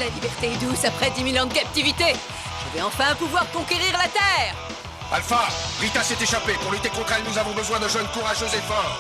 la liberté est douce après 10 000 ans de captivité. Je vais enfin pouvoir conquérir la Terre. Alpha, Rita s'est échappée. Pour lutter contre elle, nous avons besoin de jeunes courageux et forts.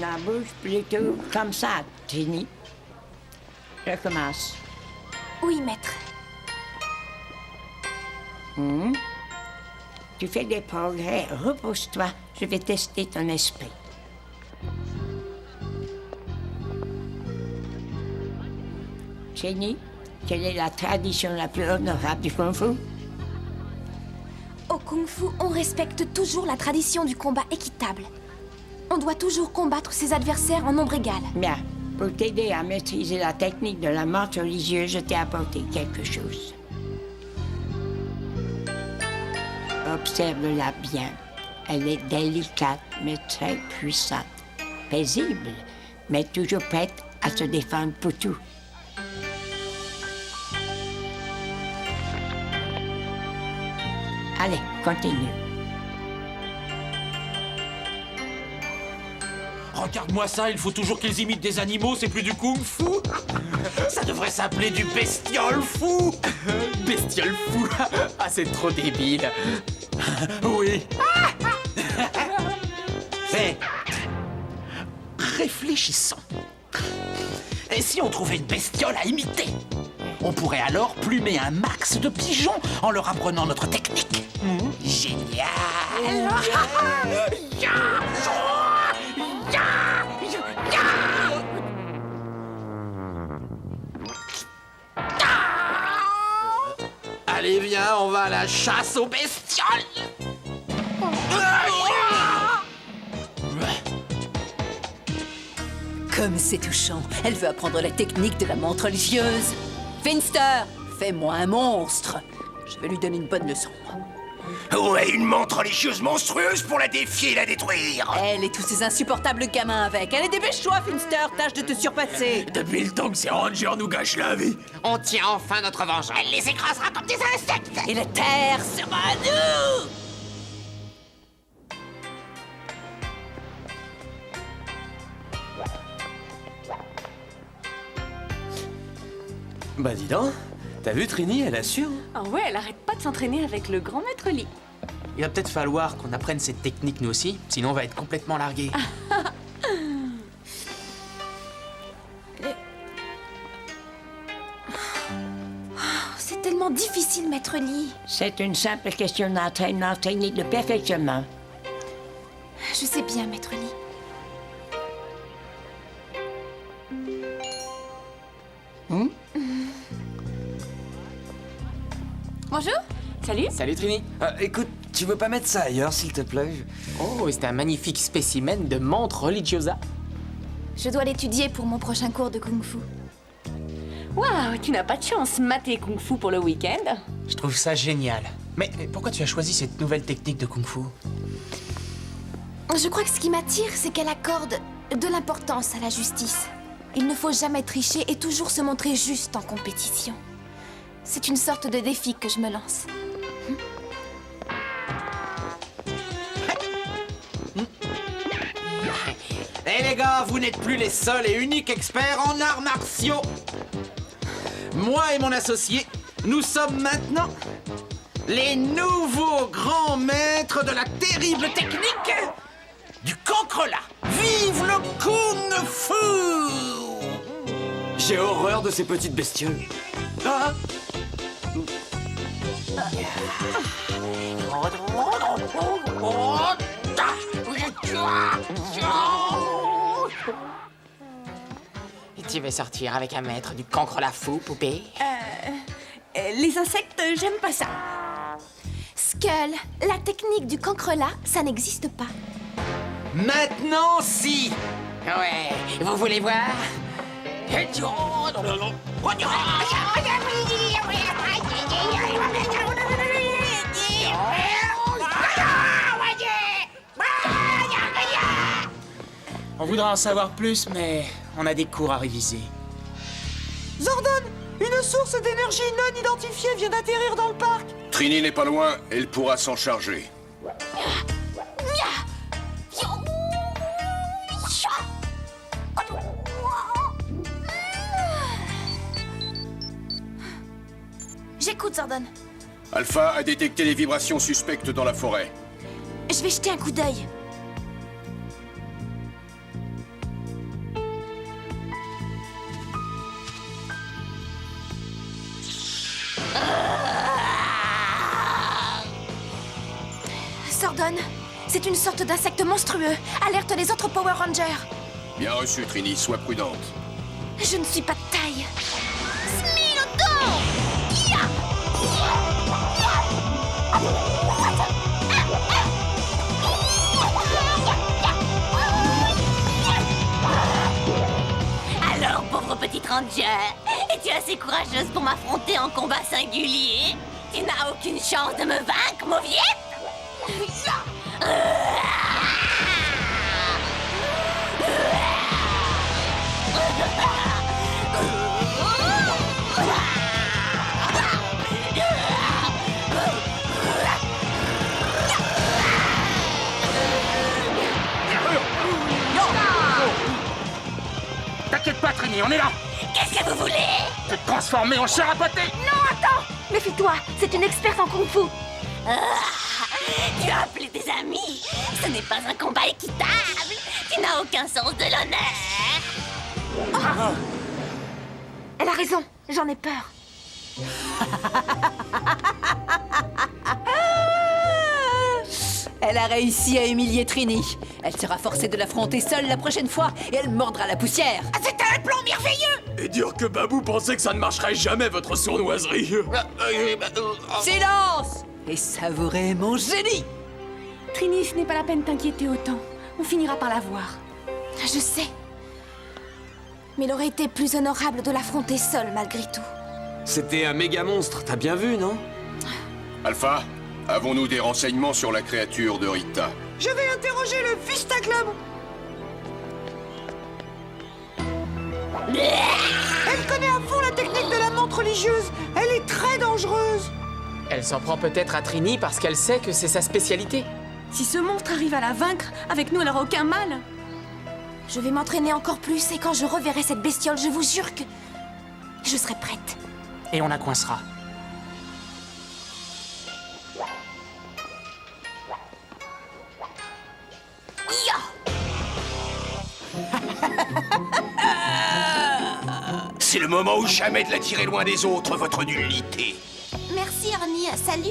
La bouge plutôt comme ça, Trini. Je commence. Oui, maître. Tu fais des progrès, repose-toi. Je vais tester ton esprit. Jenny, quelle est la tradition la plus honorable du Kung Fu? Au Kung Fu, on respecte toujours la tradition du combat équitable. On doit toujours combattre ses adversaires en nombre égal. Bien. Pour t'aider à maîtriser la technique de la menthe religieuse, je t'ai apporté quelque chose. Observe-la bien. Elle est délicate, mais très puissante. Paisible, mais toujours prête à se défendre pour tout. Allez, continue. Regarde-moi ça, il faut toujours qu'ils imitent des animaux, c'est plus du kung-fu. Ça devrait s'appeler du bestiole fou. Bestiole fou. Ah, c'est trop débile. Oui. Hé, réfléchissons. Et si on trouvait une bestiole à imiter? On pourrait alors plumer un max de pigeons en leur apprenant notre technique. Génial. Allez, viens, on va à la chasse aux bestioles. Comme c'est touchant, elle veut apprendre la technique de la menthe religieuse. Finster, fais-moi un monstre. Je vais lui donner une bonne leçon. Ouais, une menthe religieuse monstrueuse pour la défier et la détruire. Elle et tous ces insupportables gamins avec. Allez, dépêche-toi, Finster, tâche de te surpasser. Depuis le temps que ces rangers nous gâchent la vie. On tient enfin notre vengeance. Elle les écrasera comme des insectes. Et la terre sera à nous. Bah dis donc, t'as vu Trini, elle assure. Ah ouais, elle arrête pas de s'entraîner avec le grand maître Lee. Il va peut-être falloir qu'on apprenne cette technique nous aussi, sinon on va être complètement largués. C'est tellement difficile, maître Lee. C'est une simple question d'entraînement technique de perfectionnement. Je sais bien, maître Lee. Bonjour. Salut. Salut Trini. Écoute, tu veux pas mettre ça ailleurs, s'il te plaît? Oh, c'est un magnifique spécimen de menthe religiosa. Je dois l'étudier pour mon prochain cours de Kung Fu. Waouh, tu n'as pas de chance, maths et Kung Fu pour le week-end. Je trouve ça génial. Mais pourquoi tu as choisi cette nouvelle technique de Kung Fu? Je crois que ce qui m'attire, c'est qu'elle accorde de l'importance à la justice. Il ne faut jamais tricher et toujours se montrer juste en compétition. C'est une sorte de défi que je me lance. Eh les gars, vous n'êtes plus les seuls et uniques experts en arts martiaux. Moi et mon associé, nous sommes maintenant les nouveaux grands maîtres de la terrible technique du cancrelat. Vive le Kung Fu! J'ai horreur de ces petites bestioles. Ah! Et tu veux sortir avec un maître du cancrelat fou, poupée? Les insectes, j'aime pas ça. Skull, la technique du cancrelat, ça n'existe pas. Maintenant, si! Ouais, vous voulez voir? On voudra en savoir plus, mais on a des cours à réviser. Zordon, une source d'énergie non identifiée vient d'atterrir dans le parc. Trini n'est pas loin, elle pourra s'en charger. J'écoute, Zordon. Alpha a détecté les vibrations suspectes dans la forêt. Je vais jeter un coup d'œil. Zordon, c'est une sorte d'insecte monstrueux. Alerte les autres Power Rangers. Bien reçu, Trini, sois prudente. Je ne suis pas de taille. Alors, pauvre petite ranger, es-tu assez courageuse pour m'affronter en combat singulier? Tu n'as aucune chance de me vaincre, mauviette? T'inquiète pas, Trini, on est là! Qu'est-ce que vous voulez? Te transformer en chair à pâté! Non, attends! Méfie-toi, c'est une experte en kung-fu. Tu as appelé tes amis? Ce n'est pas un combat équitable. Tu n'as aucun sens de l'honneur. Elle a raison, j'en ai peur. Elle a réussi à humilier Trini. Elle sera forcée de l'affronter seule la prochaine fois et elle mordra la poussière. C'était un plan merveilleux. Et dire que Babou pensait que ça ne marcherait jamais, votre sournoiserie. Silence! Et savourez mon génie! Trini, ce n'est pas la peine de t'inquiéter autant. On finira par la voir. Je sais. Mais il aurait été plus honorable de l'affronter seule malgré tout. C'était un méga monstre, t'as bien vu, non? Alpha, avons-nous des renseignements sur la créature de Rita? Je vais interroger le Vistaglam. Elle connaît à fond la technique de la montre religieuse. Elle est très dangereuse. Elle s'en prend peut-être à Trini parce qu'elle sait que c'est sa spécialité. Si ce monstre arrive à la vaincre, avec nous, elle aura aucun mal. Je vais m'entraîner encore plus et quand je reverrai cette bestiole, je vous jure que je serai prête. Et on la coincera. C'est le moment ou jamais de la tirer loin des autres, votre nullité. Merci, Ernie. Salut.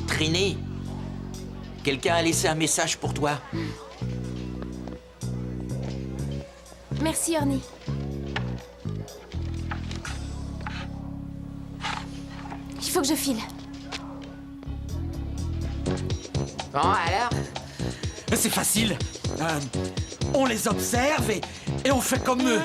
Trini, quelqu'un a laissé un message pour toi. Merci, Ernie. Il faut que je file. Bon, alors? C'est facile. On les observe et on fait comme eux.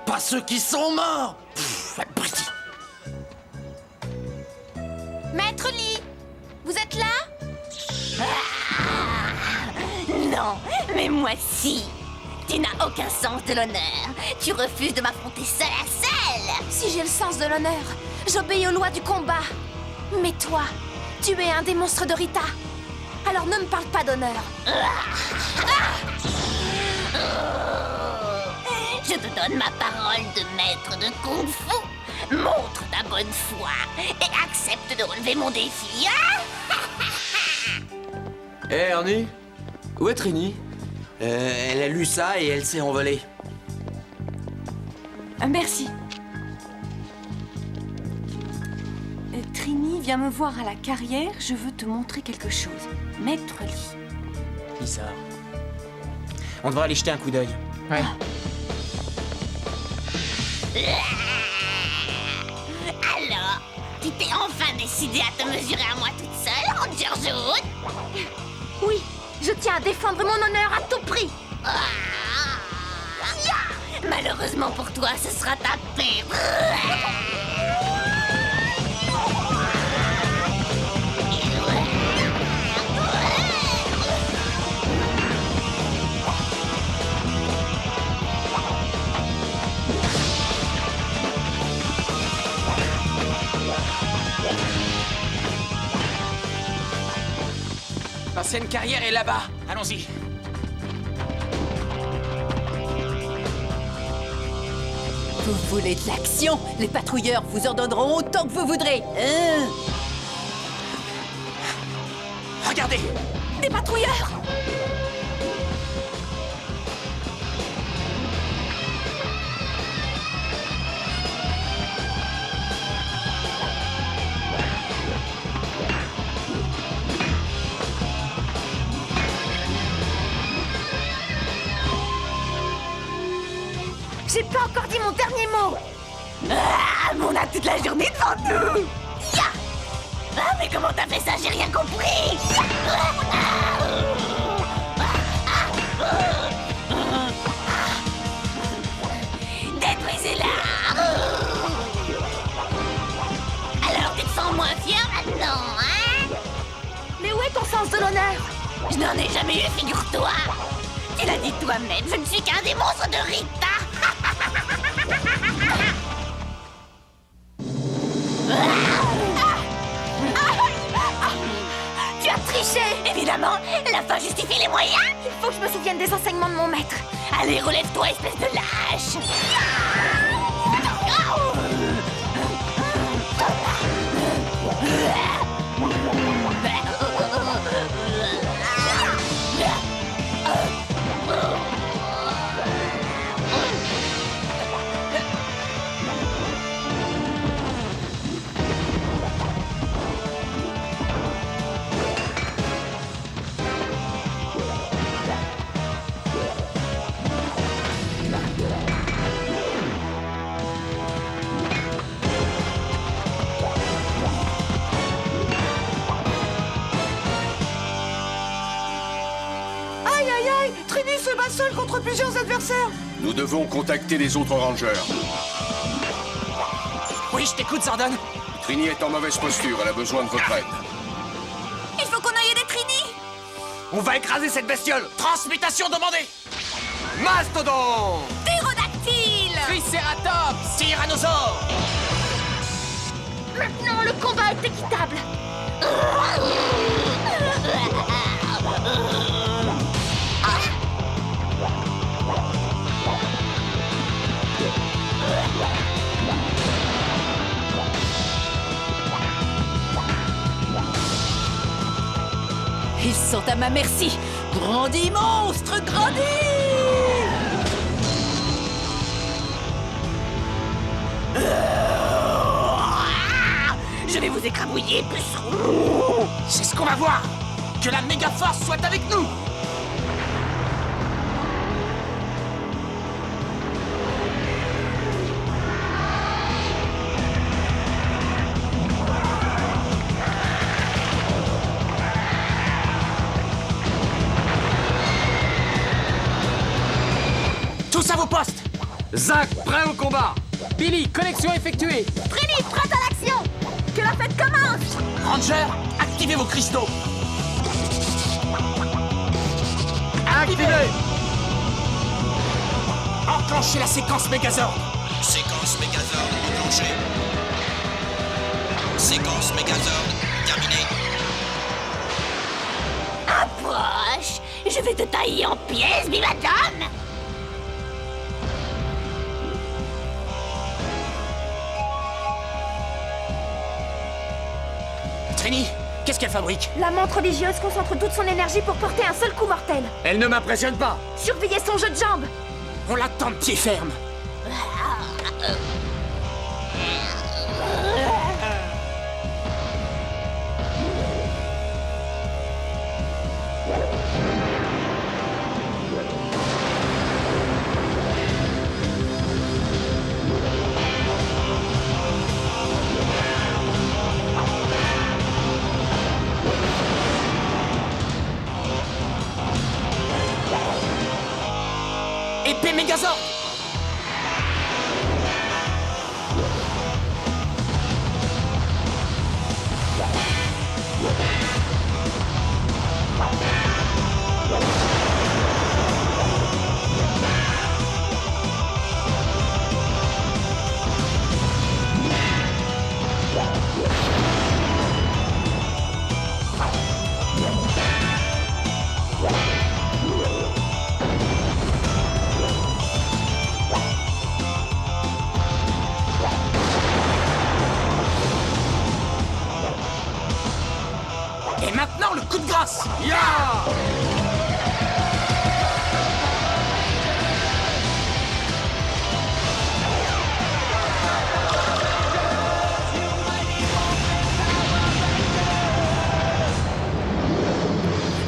Pas ceux qui sont morts. Abruti. Maître Lee, vous êtes là? Mais moi si. Tu n'as aucun sens de l'honneur. Tu refuses de m'affronter seule à seule. Si j'ai le sens de l'honneur, j'obéis aux lois du combat. Mais toi, tu es un des monstres de Rita. Alors ne me parle pas d'honneur. Je te donne ma parole de maître de Kung Fu. Montre ta bonne foi et accepte de relever mon défi. Hé, Ernie? Où est Trini? Elle a lu ça et elle s'est envolée. Merci. Trini, viens me voir à la carrière, je veux te montrer quelque chose. Maître Lee. Bizarre. On devrait aller jeter un coup d'œil. Ouais. Alors, tu t'es enfin décidé à te mesurer à moi toute seule, Ranger Jaune? Oui, je tiens à défendre mon honneur à tout prix. Malheureusement pour toi, ce sera ta paix. L'ancienne carrière est là-bas. Allons-y. Vous voulez de l'action? Les patrouilleurs vous en donneront autant que vous voudrez. Regardez! Des patrouilleurs! J'ai pas encore dit mon dernier mot! Mais on a toute la journée devant nous. Ya! Ah, mais comment t'as fait ça? J'ai rien compris. Détruisez-la. Alors tu te sens moins fier maintenant, hein? Mais où est ton sens de l'honneur? Je n'en ai jamais eu, figure-toi. Tu l'as dit toi-même, je ne suis qu'un des monstres de Rita. Tu as triché! Évidemment, la fin justifie les moyens. Il faut que je me souvienne des enseignements de mon maître. Allez, relève-toi, espèce de lâche. Aïe aïe aïe! Trini se bat seule contre plusieurs adversaires! Nous devons contacter les autres rangers. Oui, je t'écoute, Zordon. Trini est en mauvaise posture, elle a besoin de votre aide. Il faut qu'on aille aider Trini! On va écraser cette bestiole! Transmutation demandée. Mastodon! Ptérodactyle! Triceratops. Tyrannosaure. Maintenant, le combat est équitable! Ils sont à ma merci. Grandis, monstre, grandis! Je vais vous écrabouiller, puceron. C'est ce qu'on va voir. Que la méga force soit avec nous. Tous à vos postes. Zach, prêt au combat! Billy, connexion effectuée. Trini, prête à l'action! Que la fête commence! Ranger, activez vos cristaux. Activé. Enclenchez la séquence Megazord. Séquence Megazord enclenchée. Séquence Megazord terminée. Approche. Je vais te tailler en pièces, Bimatom. Trini, qu'est-ce qu'elle fabrique? La montre religieuse concentre toute son énergie pour porter un seul coup mortel. Elle ne m'impressionne pas. Surveillez son jeu de jambes. On l'attend de pied ferme. Épée Megazord. Et maintenant, le coup de grâce. Ya!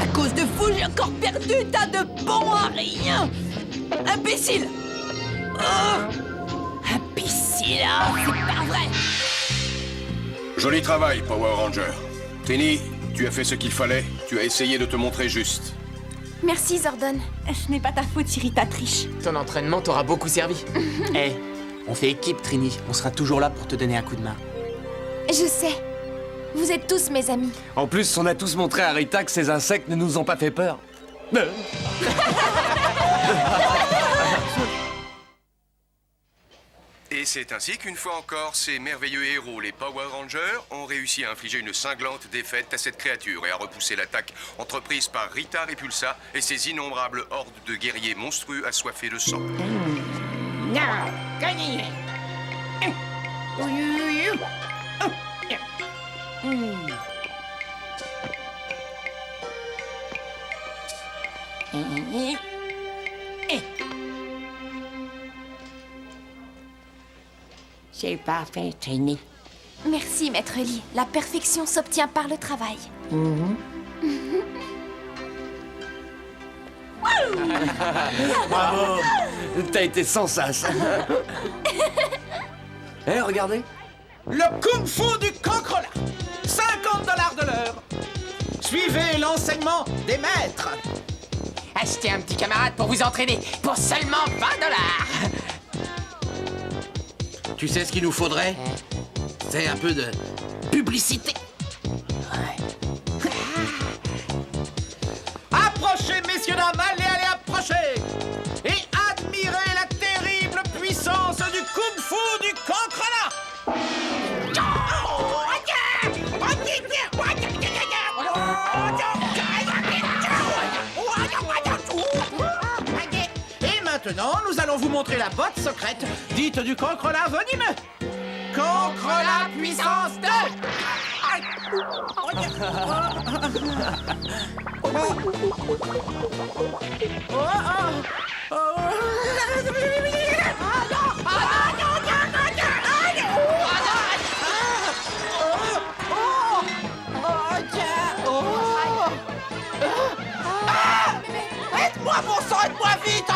À cause de vous, j'ai encore perdu tas de bons à rien. Imbécile. Imbécile, hein, c'est pas vrai. Joli travail, Power Ranger. Trini, tu as fait ce qu'il fallait. Tu as essayé de te montrer juste. Merci, Zordon. Ce n'est pas ta faute, Irrita triche. Ton entraînement t'aura beaucoup servi. Eh, on fait équipe, Trini. On sera toujours là pour te donner un coup de main. Je sais. Vous êtes tous mes amis. En plus, on a tous montré à Rita que ces insectes ne nous ont pas fait peur. Et c'est ainsi qu'une fois encore, ces merveilleux héros, les Power Rangers, ont réussi à infliger une cinglante défaite à cette créature et à repousser l'attaque entreprise par Rita Repulsa et ses innombrables hordes de guerriers monstrueux assoiffés de sang. C'est parfait, Trini. Merci, Maître Lee. La perfection s'obtient par le travail. Bravo. T'as été sans sas. Eh, regardez. Le kung-fu du cancrelat. $50 de l'heure. Suivez l'enseignement des maîtres. Achetez un petit camarade pour vous entraîner pour seulement $20. Tu sais ce qu'il nous faudrait? C'est un peu de publicité. Approchez, messieurs, dames, allez, approchez. Et admirez la terrible puissance du kung-fu du cancrelat. Et maintenant, nous allons vous montrer la botte secrète dite du cancrelat venimeux. Cancrelat puissance 2. Aide-moi, bon sang, aide-moi vite.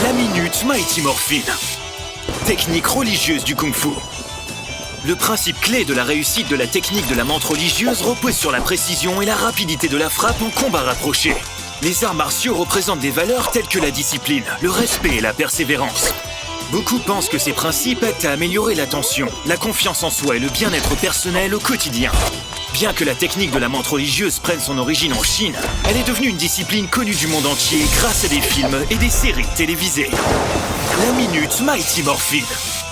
La Minute Mighty Morphin. Technique religieuse du Kung-Fu. Le principe clé de la réussite de la technique de la menthe religieuse repose sur la précision et la rapidité de la frappe en combat rapproché. Les arts martiaux représentent des valeurs telles que la discipline, le respect et la persévérance. Beaucoup pensent que ces principes aident à améliorer l'attention, la confiance en soi et le bien-être personnel au quotidien. Bien que la technique de la menthe religieuse prenne son origine en Chine, elle est devenue une discipline connue du monde entier grâce à des films et des séries télévisées. La Minute Mighty Morphin.